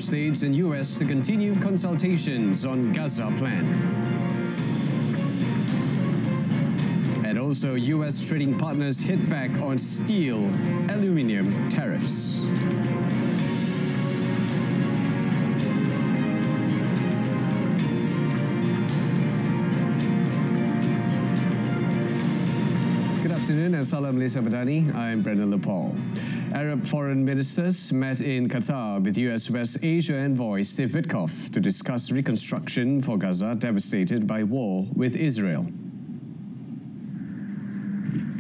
States and US to continue consultations on Gaza plan. And also, US trading partners hit back on steel, aluminium tariffs. Good afternoon and Salam Malaysia Madani. I'm Brendan Lepal. Arab foreign ministers met in Qatar with US West Asia envoy Steve Witkoff to discuss reconstruction for Gaza devastated by war with Israel.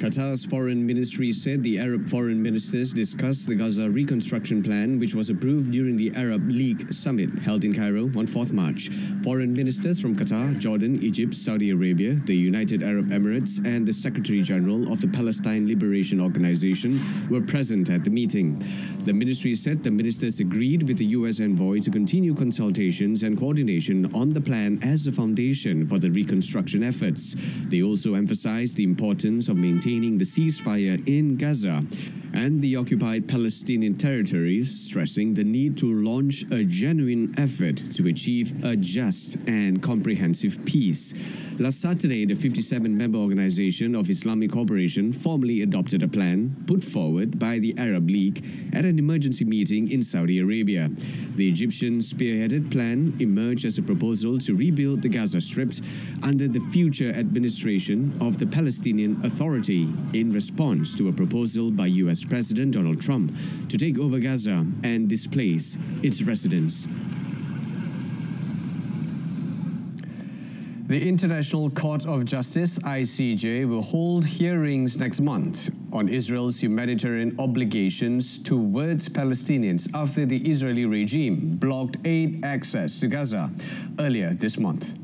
Qatar's foreign ministry said the Arab foreign ministers discussed the Gaza reconstruction plan, which was approved during the Arab League summit held in Cairo on 4th March. Foreign ministers from Qatar, Jordan, Egypt, Saudi Arabia, the United Arab Emirates, and the Secretary General of the Palestine Liberation Organization were present at the meeting. The ministry said the ministers agreed with the US envoy to continue consultations and coordination on the plan as a foundation for the reconstruction efforts. They also emphasized the importance of maintaining the ceasefire in Gaza and the occupied Palestinian territories, stressing the need to launch a genuine effort to achieve a just and comprehensive peace. Last Saturday, the 57-member Organization of Islamic Cooperation formally adopted a plan put forward by the Arab League at an emergency meeting in Saudi Arabia. The Egyptian spearheaded plan emerged as a proposal to rebuild the Gaza Strip under the future administration of the Palestinian Authority in response to a proposal by US President Donald Trump to take over Gaza and displace its residents. The International Court of Justice, ICJ, will hold hearings next month on Israel's humanitarian obligations towards Palestinians after the Israeli regime blocked aid access to Gaza earlier this month.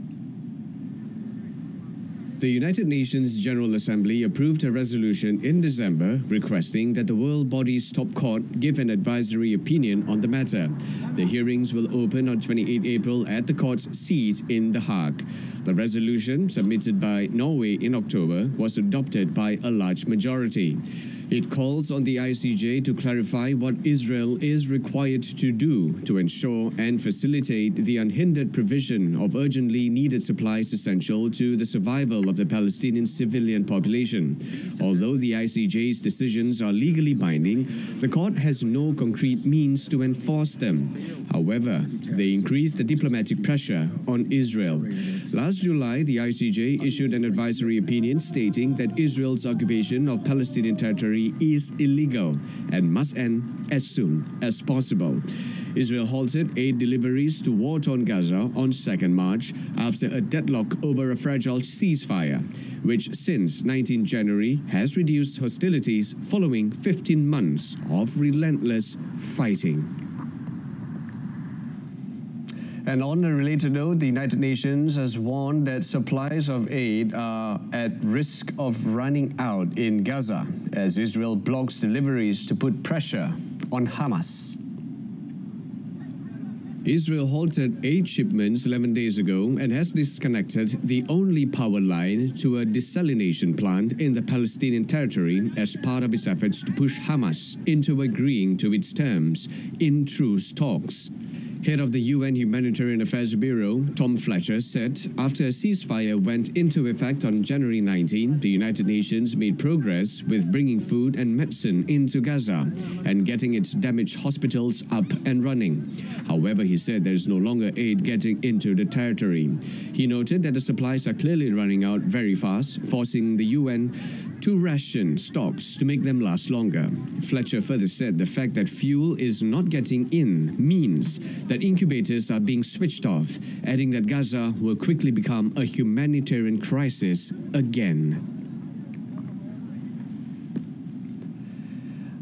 The United Nations General Assembly approved a resolution in December requesting that the world body's top court give an advisory opinion on the matter. The hearings will open on 28 April at the court's seat in The Hague. The resolution, submitted by Norway in October, was adopted by a large majority. It calls on the ICJ to clarify what Israel is required to do to ensure and facilitate the unhindered provision of urgently needed supplies essential to the survival of the Palestinian civilian population. Although the ICJ's decisions are legally binding, the court has no concrete means to enforce them. However, they increase the diplomatic pressure on Israel. Last July, the ICJ issued an advisory opinion stating that Israel's occupation of Palestinian territory is illegal and must end as soon as possible. Israel halted aid deliveries to war-torn Gaza on 2nd March after a deadlock over a fragile ceasefire, which since 19 January has reduced hostilities following 15 months of relentless fighting. And on a related note, the United Nations has warned that supplies of aid are at risk of running out in Gaza as Israel blocks deliveries to put pressure on Hamas. Israel halted aid shipments 11 days ago and has disconnected the only power line to a desalination plant in the Palestinian territory as part of its efforts to push Hamas into agreeing to its terms in truce talks. Head of the UN Humanitarian Affairs Bureau, Tom Fletcher, said after a ceasefire went into effect on January 19, the United Nations made progress with bringing food and medicine into Gaza and getting its damaged hospitals up and running. However, he said there is no longer aid getting into the territory. He noted that the supplies are clearly running out very fast, forcing the UN to ration stocks to make them last longer. Fletcher further said the fact that fuel is not getting in means that incubators are being switched off, adding that Gaza will quickly become a humanitarian crisis again.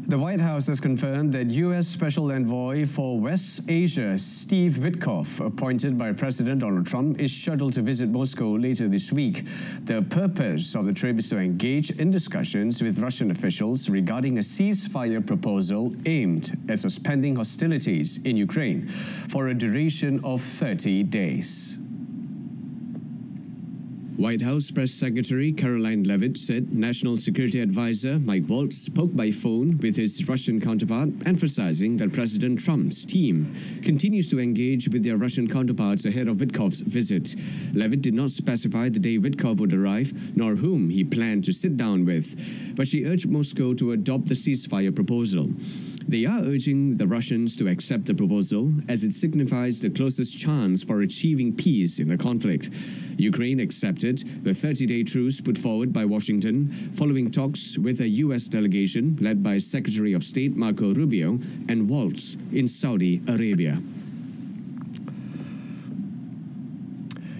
The White House has confirmed that U.S. Special Envoy for West Asia, Steve Witkoff, appointed by President Donald Trump, is scheduled to visit Moscow later this week. The purpose of the trip is to engage in discussions with Russian officials regarding a ceasefire proposal aimed at suspending hostilities in Ukraine for a duration of 30 days. White House Press Secretary Caroline Leavitt said National Security Advisor Mike Waltz spoke by phone with his Russian counterpart, emphasizing that President Trump's team continues to engage with their Russian counterparts ahead of Witkoff's visit. Leavitt did not specify the day Witkov would arrive, nor whom he planned to sit down with, but she urged Moscow to adopt the ceasefire proposal. They are urging the Russians to accept the proposal as it signifies the closest chance for achieving peace in the conflict. Ukraine accepted the 30-day truce put forward by Washington following talks with a U.S. delegation led by Secretary of State Marco Rubio and Waltz in Saudi Arabia.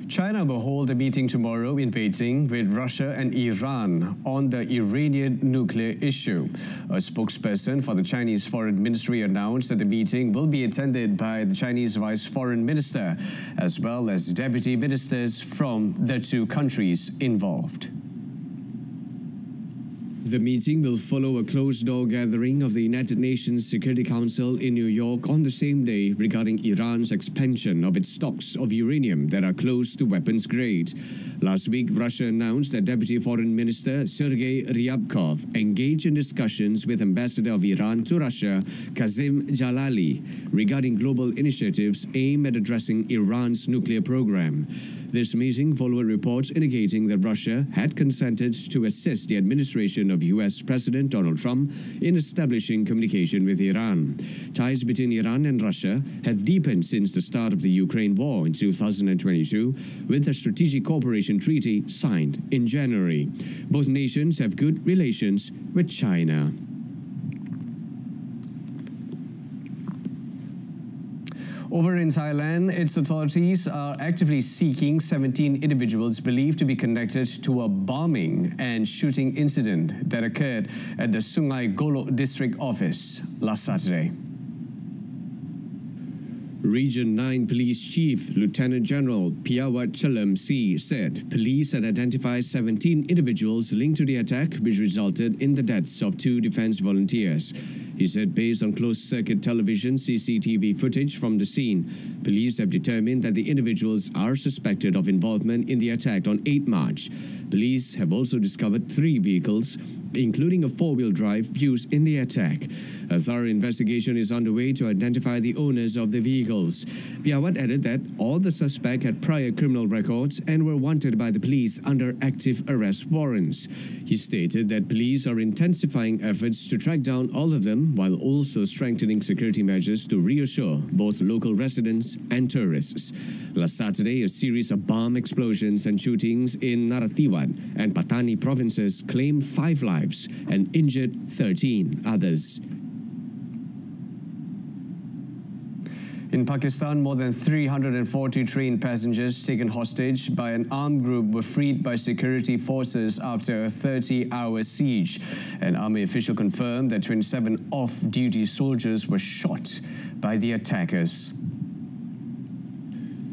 China will hold a meeting tomorrow in Beijing with Russia and Iran on the Iranian nuclear issue. A spokesperson for the Chinese Foreign Ministry announced that the meeting will be attended by the Chinese Vice Foreign Minister, as well as deputy ministers from the two countries involved. The meeting will follow a closed-door gathering of the United Nations Security Council in New York on the same day regarding Iran's expansion of its stocks of uranium that are close to weapons grade. Last week, Russia announced that Deputy Foreign Minister Sergei Ryabkov engaged in discussions with Ambassador of Iran to Russia, Kazim Jalali, regarding global initiatives aimed at addressing Iran's nuclear program. This meeting followed reports indicating that Russia had consented to assist the administration of U.S. President Donald Trump in establishing communication with Iran. Ties between Iran and Russia have deepened since the start of the Ukraine war in 2022, with the Strategic Cooperation Treaty signed in January. Both nations have good relations with China. Over in Thailand, its authorities are actively seeking 17 individuals believed to be connected to a bombing and shooting incident that occurred at the Sungai Golok district office last Saturday. Region 9 Police Chief Lieutenant General Piawat Chalamsi said police had identified 17 individuals linked to the attack, which resulted in the deaths of 2 defense volunteers. He said based on closed-circuit television CCTV footage from the scene, police have determined that the individuals are suspected of involvement in the attack on 8 March. Police have also discovered 3 vehicles, including a 4-wheel drive used in the attack. A thorough investigation is underway to identify the owners of the vehicles. Piawat added that all the suspects had prior criminal records and were wanted by the police under active arrest warrants. He stated that police are intensifying efforts to track down all of them while also strengthening security measures to reassure both local residents and tourists. Last Saturday, a series of bomb explosions and shootings in Narathiwat and Patani provinces claimed 5 lives and injured 13 others. In Pakistan, more than 340 train passengers taken hostage by an armed group were freed by security forces after a 30-hour siege. An army official confirmed that 27 off-duty soldiers were shot by the attackers.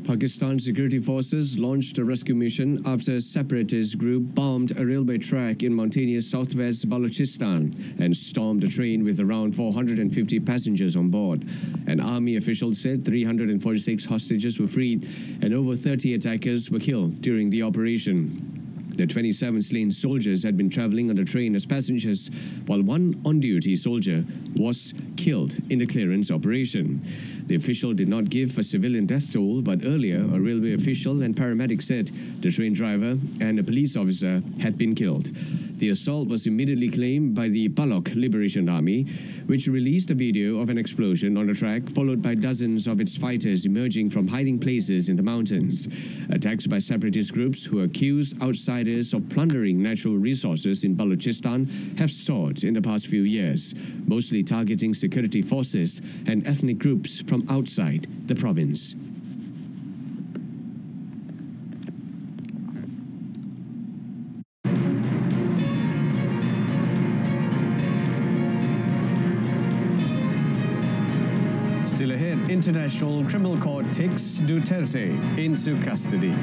Pakistan security forces launched a rescue mission after a separatist group bombed a railway track in mountainous southwest Balochistan and stormed a train with around 450 passengers on board. An army official said 346 hostages were freed and over 30 attackers were killed during the operation. The 27 slain soldiers had been traveling on the train as passengers, while one on-duty soldier was killed in the clearance operation. The official did not give a civilian death toll, but earlier a railway official and paramedic said the train driver and a police officer had been killed. The assault was immediately claimed by the Balok Liberation Army, which released a video of an explosion on the track, followed by dozens of its fighters emerging from hiding places in the mountains. Attacks by separatist groups who accuse outsiders of plundering natural resources in Balochistan have soared in the past few years, mostly targeting security forces and ethnic groups from outside the province. Still ahead, International Criminal Court takes Duterte into custody.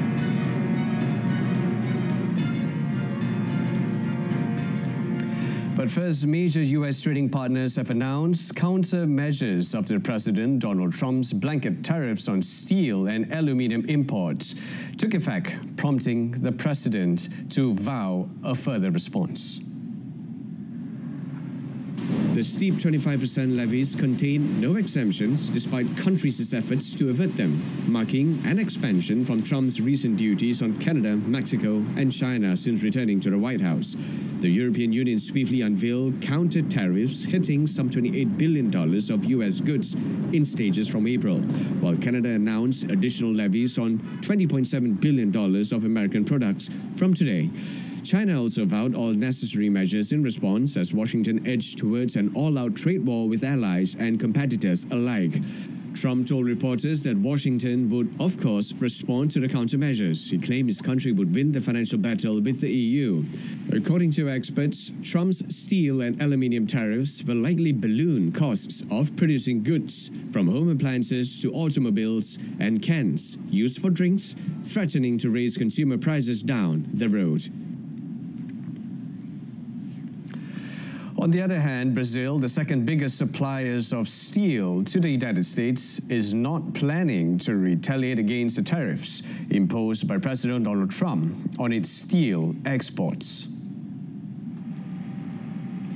But But first, major U.S. trading partners have announced countermeasures after President Donald Trump's blanket tariffs on steel and aluminium imports took effect, prompting the president to vow a further response. The steep 25% levies contain no exemptions despite countries' efforts to avert them, marking an expansion from Trump's recent duties on Canada, Mexico and China since returning to the White House. The European Union swiftly unveiled counter tariffs hitting some $28 billion of U.S. goods in stages from April, while Canada announced additional levies on $20.7 billion of American products from today. China also vowed all necessary measures in response as Washington edged towards an all-out trade war with allies and competitors alike. Trump told reporters that Washington would, of course, respond to the countermeasures. He claimed his country would win the financial battle with the EU. According to experts, Trump's steel and aluminium tariffs will likely balloon costs of producing goods, from home appliances to automobiles and cans used for drinks, threatening to raise consumer prices down the road. On the other hand, Brazil, the second biggest suppliers of steel to the United States, is not planning to retaliate against the tariffs imposed by President Donald Trump on its steel exports.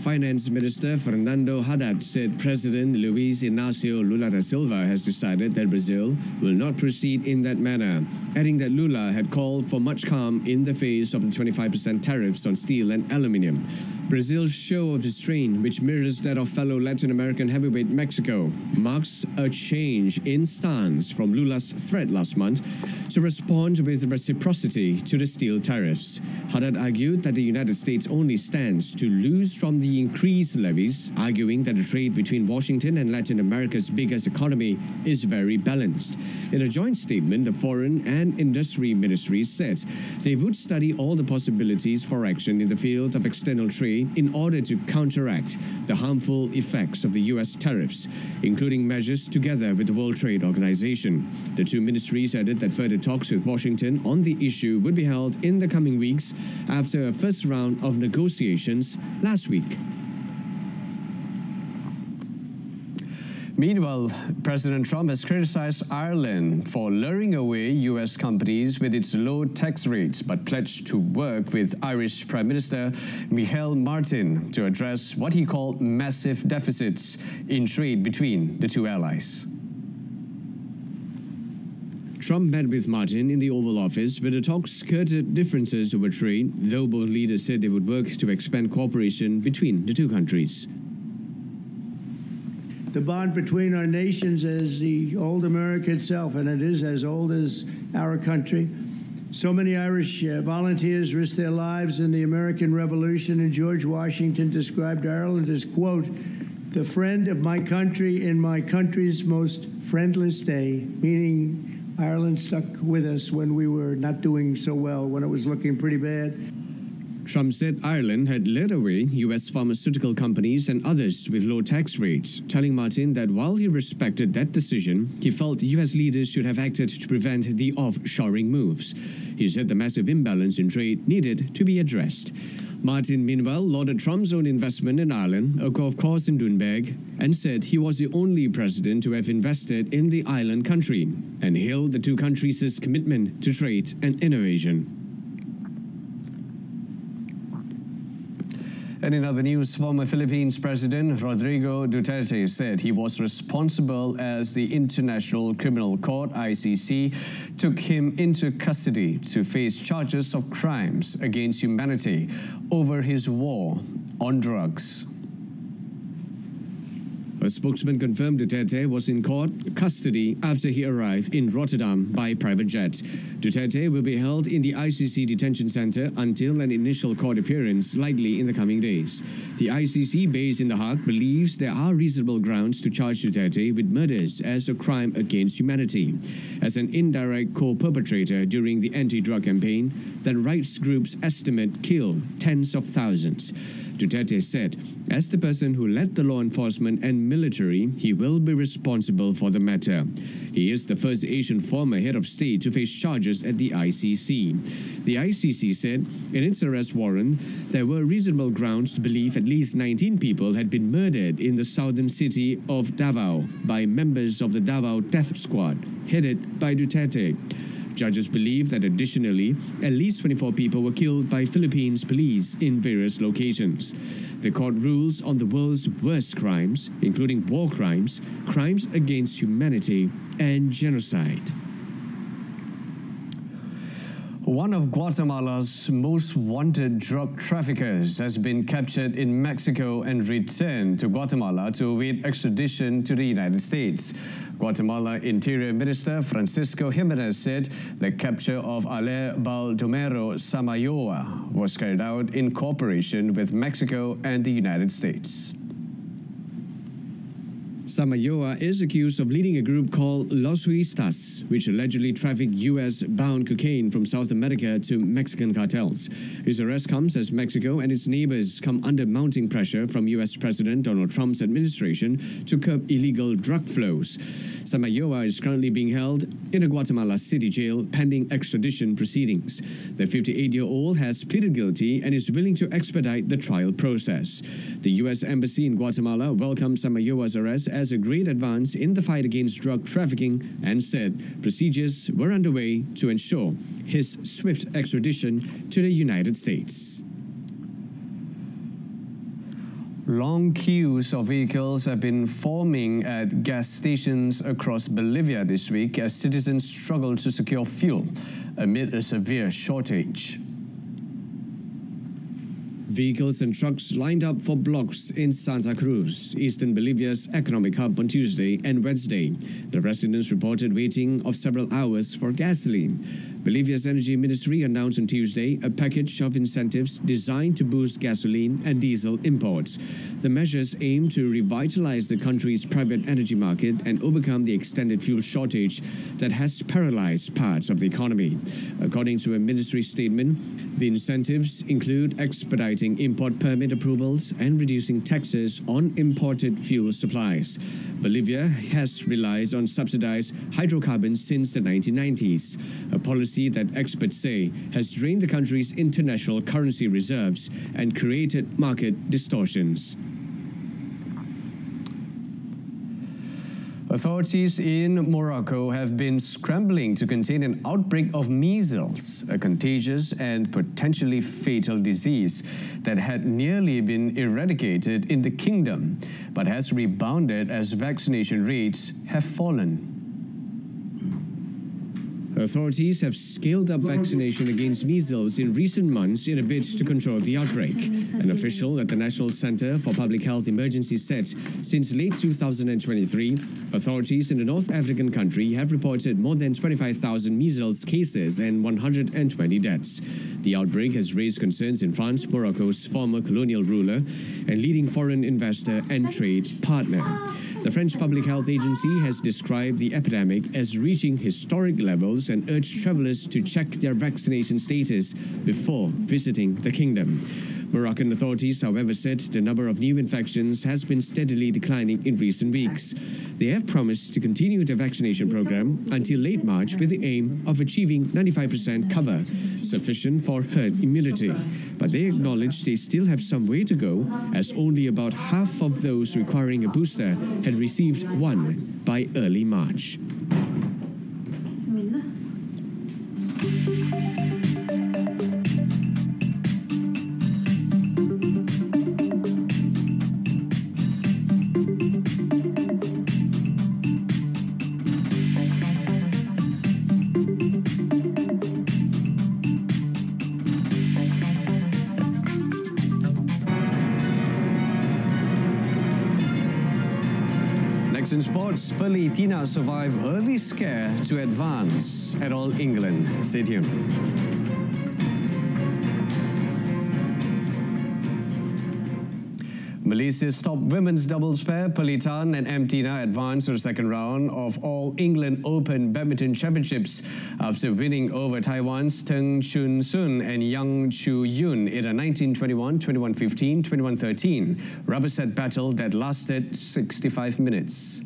Finance Minister Fernando Haddad said President Luiz Inácio Lula da Silva has decided that Brazil will not proceed in that manner, adding that Lula had called for much calm in the face of the 25% tariffs on steel and aluminium. Brazil's show of restraint, which mirrors that of fellow Latin American heavyweight Mexico, marks a change in stance from Lula's threat last month to respond with reciprocity to the steel tariffs. Haddad argued that the United States only stands to lose from the increased levies, arguing that the trade between Washington and Latin America's biggest economy is very balanced. In a joint statement, the Foreign and Industry Ministries said they would study all the possibilities for action in the field of external trade in order to counteract the harmful effects of the U.S. tariffs, including measures together with the World Trade Organization. The two ministries added that further talks with Washington on the issue would be held in the coming weeks after a first round of negotiations last week. Meanwhile, President Trump has criticized Ireland for luring away U.S. companies with its low tax rates, but pledged to work with Irish Prime Minister Micheál Martin to address what he called massive deficits in trade between the two allies. Trump met with Martin in the Oval Office, where the talks skirted differences over trade, though both leaders said they would work to expand cooperation between the two countries. The bond between our nations is the old America itself, and it is as old as our country. So many Irish volunteers risked their lives in the American Revolution, and George Washington described Ireland as, quote, the friend of my country in my country's most friendless day, meaning Ireland stuck with us when we were not doing so well, when it was looking pretty bad. Trump said Ireland had led away U.S. pharmaceutical companies and others with low tax rates, telling Martin that while he respected that decision, he felt U.S. leaders should have acted to prevent the offshoring moves. He said the massive imbalance in trade needed to be addressed. Martin, meanwhile, lauded Trump's own investment in Ireland, a golf course in Doonbeg, and said he was the only president to have invested in the island country, and hailed the two countries' commitment to trade and innovation. And in other news, former Philippines President Rodrigo Duterte said he was responsible as the International Criminal Court, ICC, took him into custody to face charges of crimes against humanity over his war on drugs. A spokesman confirmed Duterte was in court custody after he arrived in Rotterdam by private jet. Duterte will be held in the ICC detention center until an initial court appearance, likely in the coming days. The ICC, based in The Hague, believes there are reasonable grounds to charge Duterte with murders as a crime against humanity, as an indirect co-perpetrator during the anti-drug campaign that rights groups estimate killed tens of thousands. Duterte said, as the person who led the law enforcement and military, he will be responsible for the matter. He is the first Asian former head of state to face charges at the ICC. The ICC said in its arrest warrant, there were reasonable grounds to believe at least 19 people had been murdered in the southern city of Davao by members of the Davao Death Squad, headed by Duterte. Judges believe that additionally, at least 24 people were killed by Philippines police in various locations. The court rules on the world's worst crimes, including war crimes, crimes against humanity, and genocide. One of Guatemala's most wanted drug traffickers has been captured in Mexico and returned to Guatemala to await extradition to the United States. Guatemala Interior Minister Francisco Jimenez said the capture of Ale Baldomero Samayoa was carried out in cooperation with Mexico and the United States. Samayoa is accused of leading a group called Los Huistas, which allegedly trafficked U.S.-bound cocaine from South America to Mexican cartels. His arrest comes as Mexico and its neighbors come under mounting pressure from U.S. President Donald Trump's administration to curb illegal drug flows. Samayoa is currently being held in a Guatemala city jail pending extradition proceedings. The 58-year-old has pleaded guilty and is willing to expedite the trial process. The U.S. Embassy in Guatemala welcomed Samayoa's arrest as a great advance in the fight against drug trafficking and said procedures were underway to ensure his swift extradition to the United States. Long queues of vehicles have been forming at gas stations across Bolivia this week as citizens struggle to secure fuel amid a severe shortage. Vehicles and trucks lined up for blocks in Santa Cruz, eastern Bolivia's economic hub, on Tuesday and Wednesday. The residents reported waiting of several hours for gasoline. Bolivia's Energy Ministry announced on Tuesday a package of incentives designed to boost gasoline and diesel imports. The measures aim to revitalize the country's private energy market and overcome the extended fuel shortage that has paralyzed parts of the economy. According to a ministry statement, the incentives include expediting import permit approvals and reducing taxes on imported fuel supplies. Bolivia has relied on subsidized hydrocarbons since the 1990s, a policy that experts say has drained the country's international currency reserves and created market distortions. Authorities in Morocco have been scrambling to contain an outbreak of measles, a contagious and potentially fatal disease that had nearly been eradicated in the kingdom, but has rebounded as vaccination rates have fallen. Authorities have scaled up vaccination against measles in recent months in a bid to control the outbreak. An official at the National Center for Public Health Emergencies said since late 2023, authorities in the North African country have reported more than 25,000 measles cases and 120 deaths. The outbreak has raised concerns in France, Morocco's former colonial ruler and leading foreign investor and trade partner. The French Public Health Agency has described the epidemic as reaching historic levels and urged travelers to check their vaccination status before visiting the kingdom. Moroccan authorities, however, said the number of new infections has been steadily declining in recent weeks. They have promised to continue the vaccination program until late March with the aim of achieving 95% cover, sufficient for herd immunity. But they acknowledge they still have some way to go, as only about half of those requiring a booster had received one by early March. In sports, Tina survived early scare to advance at All England. Stay tuned. Malaysia's top women's doubles pair, Pautan and Tina, advanced to the second round of All England Open Badminton Championships after winning over Taiwan's Teng Chun Sun and Yang Chu Yun in a 19-21, 21-15, 21-13 rubber set battle that lasted 65 minutes.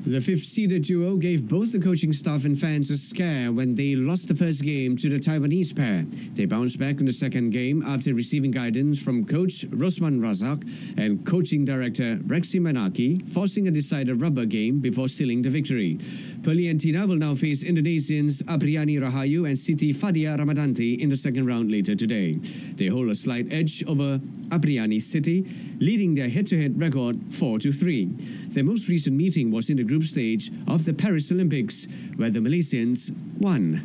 The fifth-seeded duo gave both the coaching staff and fans a scare when they lost the first game to the Taiwanese pair. They bounced back in the second game after receiving guidance from coach Rosman Razak and coaching director Rexy Manaki, forcing a decided rubber game before sealing the victory. Perli and Tina will now face Indonesians Apriani Rahayu and Siti Fadia Ramadanti in the second round later today. They hold a slight edge over Apriani City, leading their head-to-head record 4-3. Their most recent meeting was in the group stage of the Paris Olympics, where the Malaysians won.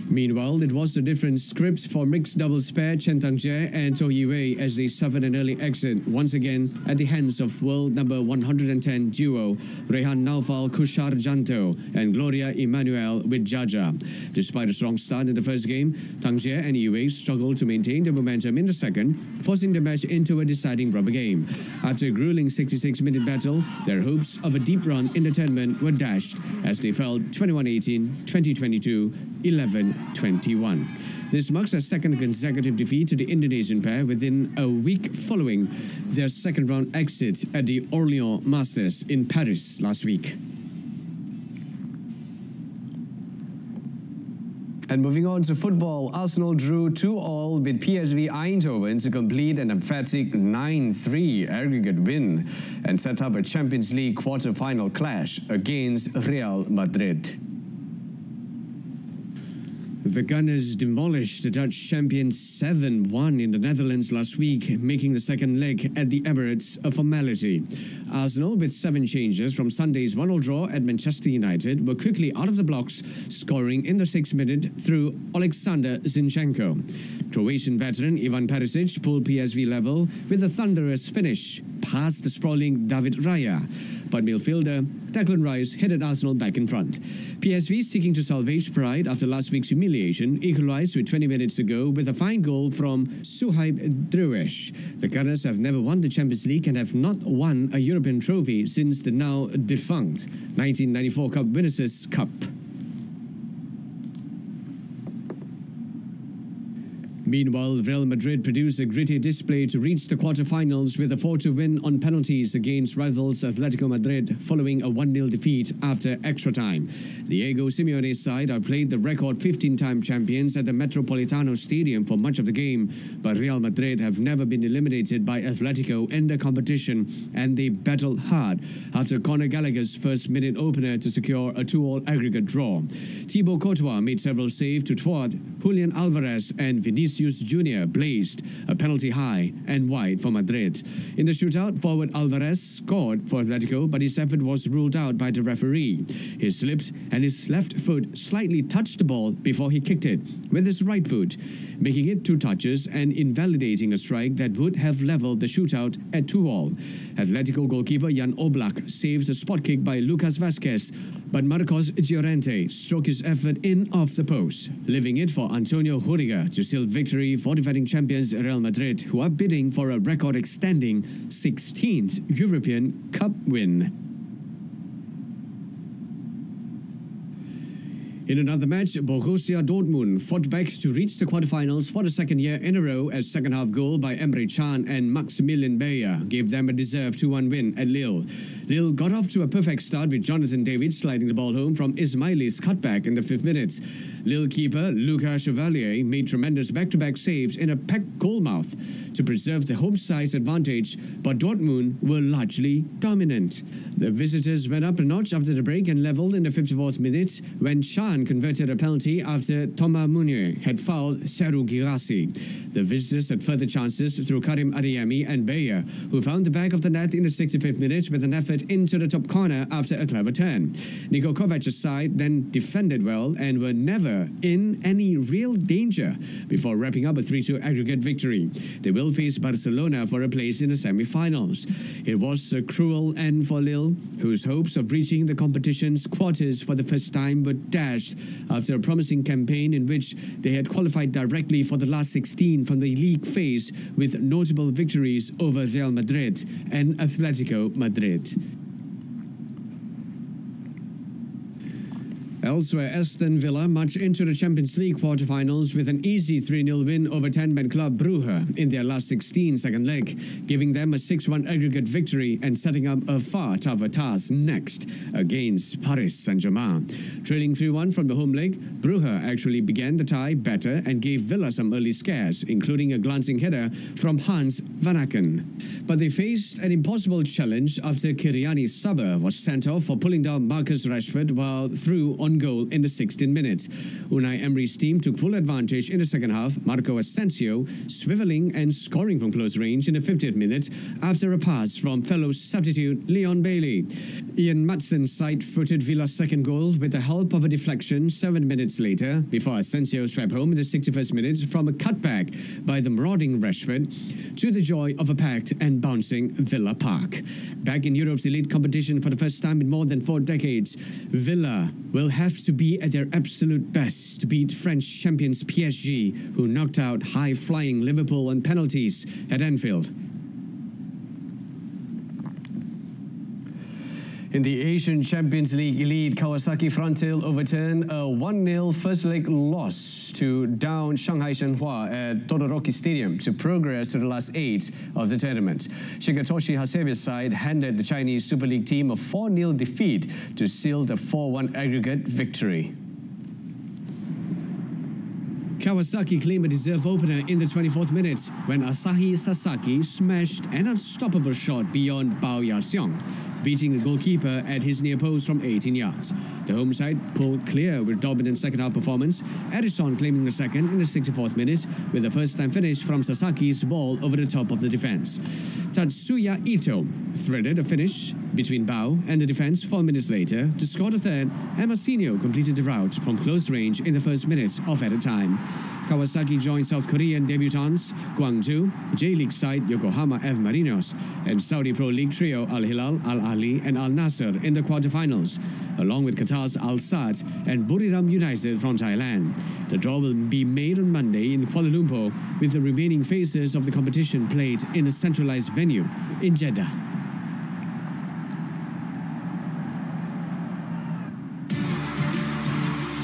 Meanwhile, it was a different script for mixed doubles pair Chen Tangjie and Toh Yee as they suffered an early exit once again at the hands of world number 110 duo Rehan Naufal Kushar Janto and Gloria Emmanuel with Jaja. Despite a strong start in the first game, Tangjie and Yee struggled to maintain the momentum in the second, forcing the match into a deciding rubber game. After a grueling 66-minute battle, their hopes of a deep run in the tournament were dashed as they fell 21-18, 20-22, 11-21. This marks a second consecutive defeat to the Indonesian pair within a week following their second round exit at the Orléans Masters in Paris last week. And moving on to football, Arsenal drew 2-2 with PSV Eindhoven to complete an emphatic 9-3 aggregate win and set up a Champions League quarter-final clash against Real Madrid. The Gunners demolished the Dutch champions 7-1 in the Netherlands last week, making the second leg at the Emirates a formality. Arsenal, with 7 changes from Sunday's 1-1 draw at Manchester United, were quickly out of the blocks, scoring in the 6th minute through Alexander Zinchenko. Croatian veteran Ivan Perisic pulled PSV level with a thunderous finish past the sprawling David Raya. But midfielder Declan Rice headed Arsenal back in front. PSV, seeking to salvage pride after last week's humiliation, equalized with 20 minutes to go with a fine goal from Suhaib Druesh. The Gunners have never won the Champions League and have not won a European trophy since the now defunct 1994 Cup Winners' Cup. Meanwhile, Real Madrid produced a gritty display to reach the quarterfinals with a 4-2 win on penalties against rivals Atletico Madrid following a 1-0 defeat after extra time. Diego Simeone's side outplayed the record 15-time champions at the Metropolitano Stadium for much of the game, but Real Madrid have never been eliminated by Atletico in the competition, and they battled hard after Conor Gallagher's first-minute opener to secure a 2-2 aggregate draw. Thibaut Courtois made several saves to thwart Julian Alvarez, and Vinicius Jr. blazed a penalty high and wide for Madrid. In the shootout, forward Alvarez scored for Atletico, but his effort was ruled out by the referee. He slipped and his left foot slightly touched the ball before he kicked it with his right foot, making it 2 touches and invalidating a strike that would have leveled the shootout at 2-2. Atletico goalkeeper Jan Oblak saves a spot kick by Lucas Vazquez, but Marcos Llorente struck his effort in off the post, leaving it for Antonio Rudiger to seal victory for defending champions Real Madrid, who are bidding for a record-extending 16th European Cup win. In another match, Borussia Dortmund fought back to reach the quarterfinals for the second year in a row as second-half goal by Emre Can and Maximilian Bayer gave them a deserved 2-1 win at Lille. Lille got off to a perfect start with Jonathan David sliding the ball home from Ismaili's cutback in the 5th minute. Lille keeper Luca Chevalier made tremendous back-to-back saves in a packed goalmouth to preserve the home side's advantage, but Dortmund were largely dominant. The visitors went up a notch after the break and levelled in the 54th minute when Can converted a penalty after Thomas Meunier had fouled Serhou Guirassy. The visitors had further chances through Karim Adeyemi and Bayer, who found the back of the net in the 65th minute with an effort into the top corner after a clever turn. Niko Kovac's side then defended well and were never Bruja in any real danger before wrapping up a 3-2 aggregate victory. They will face Barcelona for a place in the semi-finals. It was a cruel end for Lille, whose hopes of reaching the competition's quarters for the first time were dashed after a promising campaign in which they had qualified directly for the last 16 from the league phase with notable victories over Real Madrid and Atletico Madrid. Elsewhere, Aston Villa marched into the Champions League quarter-finals with an easy 3-0 win over 10-man club Brugge in their last 16 second leg, giving them a 6-1 aggregate victory and setting up a far tougher task next against Paris Saint-Germain. Trailing 3-1 from the home leg, Brugge actually began the tie better and gave Villa some early scares, including a glancing header from Hans van Aken. But they faced an impossible challenge after Kyriani Sabah was sent off for pulling down Marcus Rashford while through on goal in the 16th minute. Unai Emery's team took full advantage in the second half, Marco Asensio swiveling and scoring from close range in the 50th minute after a pass from fellow substitute Leon Bailey. Ian Madson's side-footed Villa's second goal with the help of a deflection 7 minutes later, before Asensio swept home in the 61st minute from a cutback by the marauding Rashford, to the joy of a packed and bouncing Villa Park. Back in Europe's elite competition for the first time in more than 4 decades, Villa will have to be at their absolute best to beat French champions PSG, who knocked out high-flying Liverpool on penalties at Anfield. In the Asian Champions League Elite, Kawasaki Frontale overturned a 1-0 first leg loss to down Shanghai Shenhua at Todoroki Stadium to progress to the last 8 of the tournament. Shigetoshi Hasebe's side handed the Chinese Super League team a 4-0 defeat to seal the 4-1 aggregate victory. Kawasaki claimed a deserved opener in the 24th minute when Asahi Sasaki smashed an unstoppable shot beyond Bao Yaxiong, beating the goalkeeper at his near post from 18 yards. The home side pulled clear with dominant second-half performance, Edison claiming the second in the 64th minute with a first-time finish from Sasaki's ball over the top of the defence. Tatsuya Ito threaded a finish between Bao and the defence 4 minutes later to score the third, and Massinio completed the route from close range in the first minute of added time. Kawasaki joined South Korean debutants Gwangju, J-League side Yokohama F. Marinos, and Saudi Pro League trio Al Hilal, Al Ahly and Al Nasser in the quarterfinals, along with Qatar's Al Sadd and Buriram United from Thailand. The draw will be made on Monday in Kuala Lumpur, with the remaining phases of the competition played in a centralised venue in Jeddah.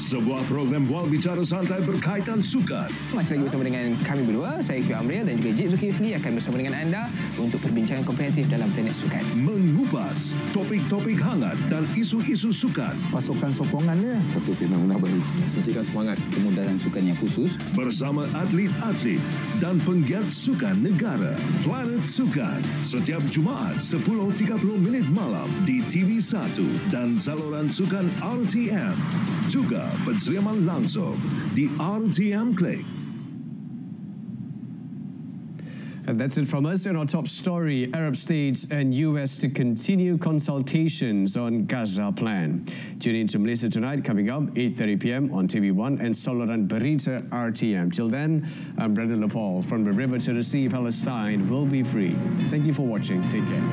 Sebuah program bual bicara santai berkaitan sukan. Masih lagi bersama dengan kami berdua, saya Q Amril dan juga Jik Zulkifli akan bersama dengan anda untuk perbincangan komprehensif dalam planet sukan. Mengupas topik-topik hangat dan isu-isu sukan. Pasukan sokongannya satu fenomena baru. Suntikan semangat kemudahan sukan yang khusus. Bersama atlet-atlet dan penggiat sukan negara. Planet Sukan. Setiap Jumaat 10.30 malam di TV1 dan saluran sukan RTM. Juga penceriaman langsung di RTM Click. And that's it from us in our top story. Arab states and US to continue consultations on Gaza plan. Tune in to Malaysia Tonight coming up 8:30 p.m. on TV1 and saluran Berita RTM. Till then, I'm Brendan Lepal from the river to the sea. Palestine will be free. Thank you for watching. Take care.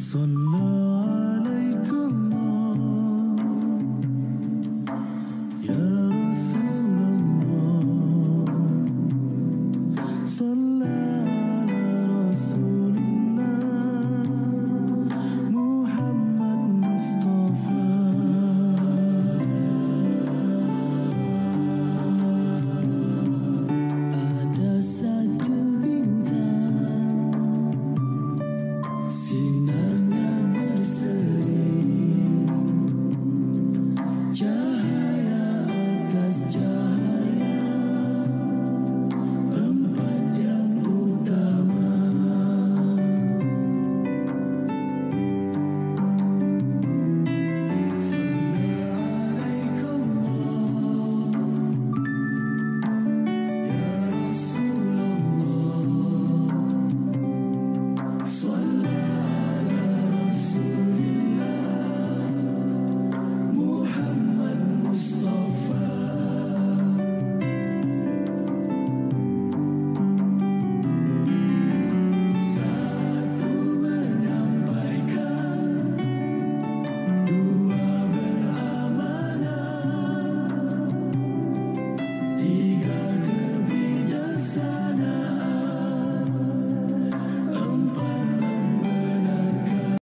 Son